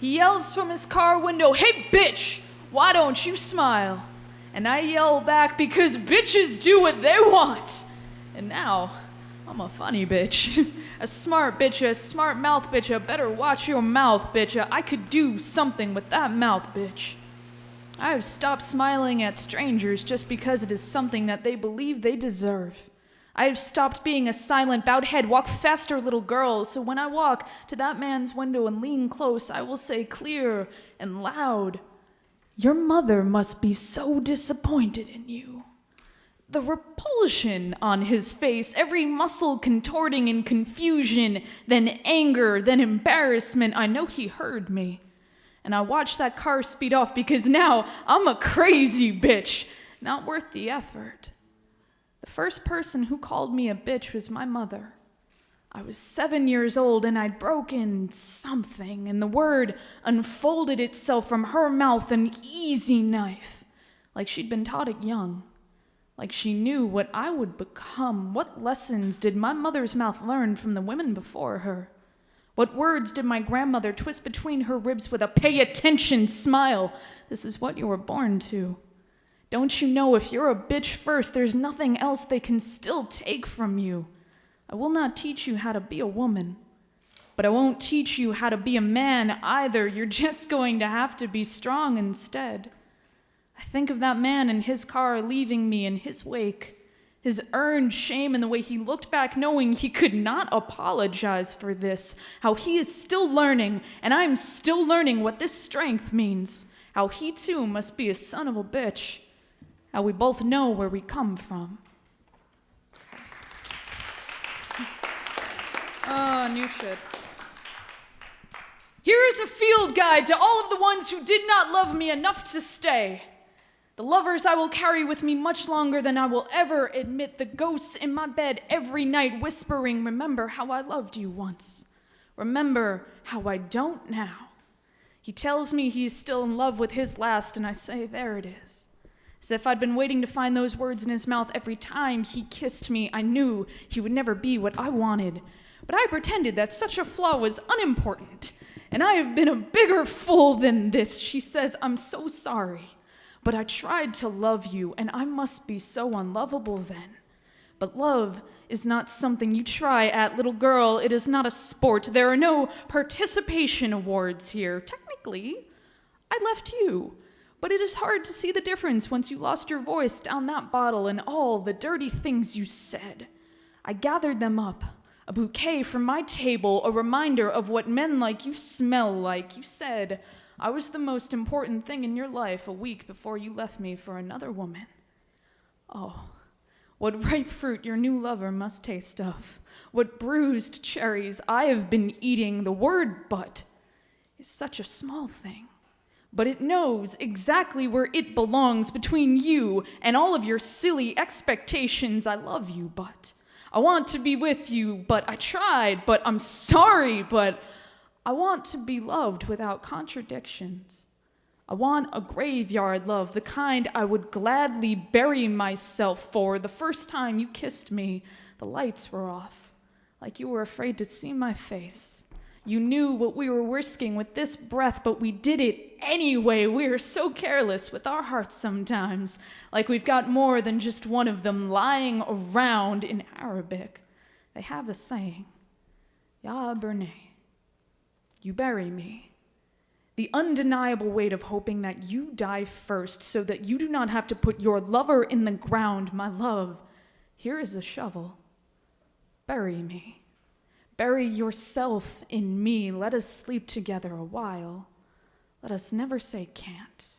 He yells from his car window, "Hey bitch, why don't you smile?" And I yell back because bitches do what they want. And now, I'm a funny bitch. A smart bitch, a smart mouth bitch, better watch your mouth bitch. I could do something with that mouth bitch. I have stopped smiling at strangers just because it is something that they believe they deserve. I have stopped being a silent, bowed head, walk faster little girl, so when I walk to that man's window and lean close, I will say clear and loud, "Your mother must be so disappointed in you." The repulsion on his face, every muscle contorting in confusion, then anger, then embarrassment, I know he heard me. And I watched that car speed off because now I'm a crazy bitch, not worth the effort. The first person who called me a bitch was my mother. I was 7 years old and I'd broken something, and the word unfolded itself from her mouth, an easy knife, like she'd been taught it young, like she knew what I would become. What lessons did my mother's mouth learn from the women before her? What words did my grandmother twist between her ribs with a "pay attention" smile? This is what you were born to. Don't you know if you're a bitch first, there's nothing else they can still take from you? I will not teach you how to be a woman, but I won't teach you how to be a man either. You're just going to have to be strong instead. I think of that man in his car leaving me in his wake, his earned shame in the way he looked back knowing he could not apologize for this, how he is still learning, and I'm still learning what this strength means, how he too must be a son of a bitch, how we both know where we come from. New shit. Here is a field guide to all of the ones who did not love me enough to stay. The lovers I will carry with me much longer than I will ever admit. The ghosts in my bed every night whispering, "Remember how I loved you once. Remember how I don't now." He tells me he is still in love with his last, and I say, there it is. As if I'd been waiting to find those words in his mouth every time he kissed me. I knew he would never be what I wanted, but I pretended that such a flaw was unimportant. And I have been a bigger fool than this. She says, "I'm so sorry, but I tried to love you, and I must be so unlovable then." But love is not something you try at, little girl. It is not a sport. There are no participation awards here. Technically, I left you. But it is hard to see the difference once you lost your voice down that bottle and all the dirty things you said. I gathered them up, a bouquet from my table, a reminder of what men like you smell like. You said I was the most important thing in your life a week before you left me for another woman. Oh, what ripe fruit your new lover must taste of. What bruised cherries I have been eating. The word "but" is such a small thing. But it knows exactly where it belongs between you and all of your silly expectations. I love you, but I want to be with you, but I tried, but I'm sorry, but I want to be loved without contradictions. I want a graveyard love, the kind I would gladly bury myself for. The first time you kissed me, the lights were off, like you were afraid to see my face. You knew what we were risking with this breath, but we did it anyway. We are so careless with our hearts sometimes, like we've got more than just one of them lying around. In Arabic, they have a saying, "Ya bernay," you bury me. The undeniable weight of hoping that you die first so that you do not have to put your lover in the ground. My love, here is a shovel. Bury me. Bury yourself in me. Let us sleep together a while. Let us never say can't.